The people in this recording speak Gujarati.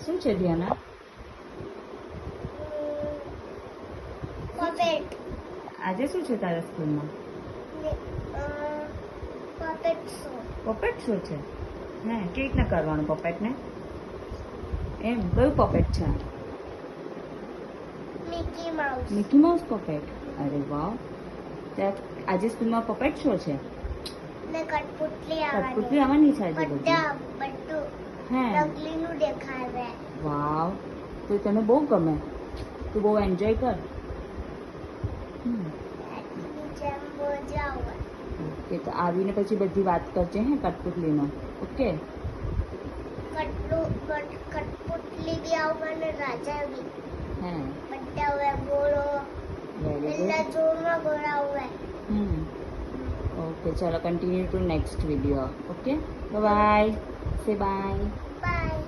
શું છે ધ્યાના? પપેટ આજે શું છે તારા સ્કૂલમાં? પપેટ શો પપેટ શો છે. હે, કેવી રીતના કરવાનું પપેટને? એમ કયું પપેટ છે? Mickey mouse Mickey mouse puppet. અરે વાવ. ત્યાં આજે સ્કૂલમાં પપેટ શો છે. ને કઠપુતલી કઠપુતલી આવવાની છે આજે બધી. બધું હે, નકલીનું દેખાડે. વાવ. તો તને બહુ ગમે, તું બહુ એન્જોય કર. જેમ મજા આવે. ઓકે, તો આવીને પછી બધી વાત કરજે હે કઠપુતલીનો. ઓકે. કઠપુતલી બી આવે ને રાજા બી હે, બધા હવે ગોળો વેરી પેલા ગુડ. જોરમાં ગોળા હોય. ઓકે, ચલો continue to next video. Okay, bye. Say bye. By.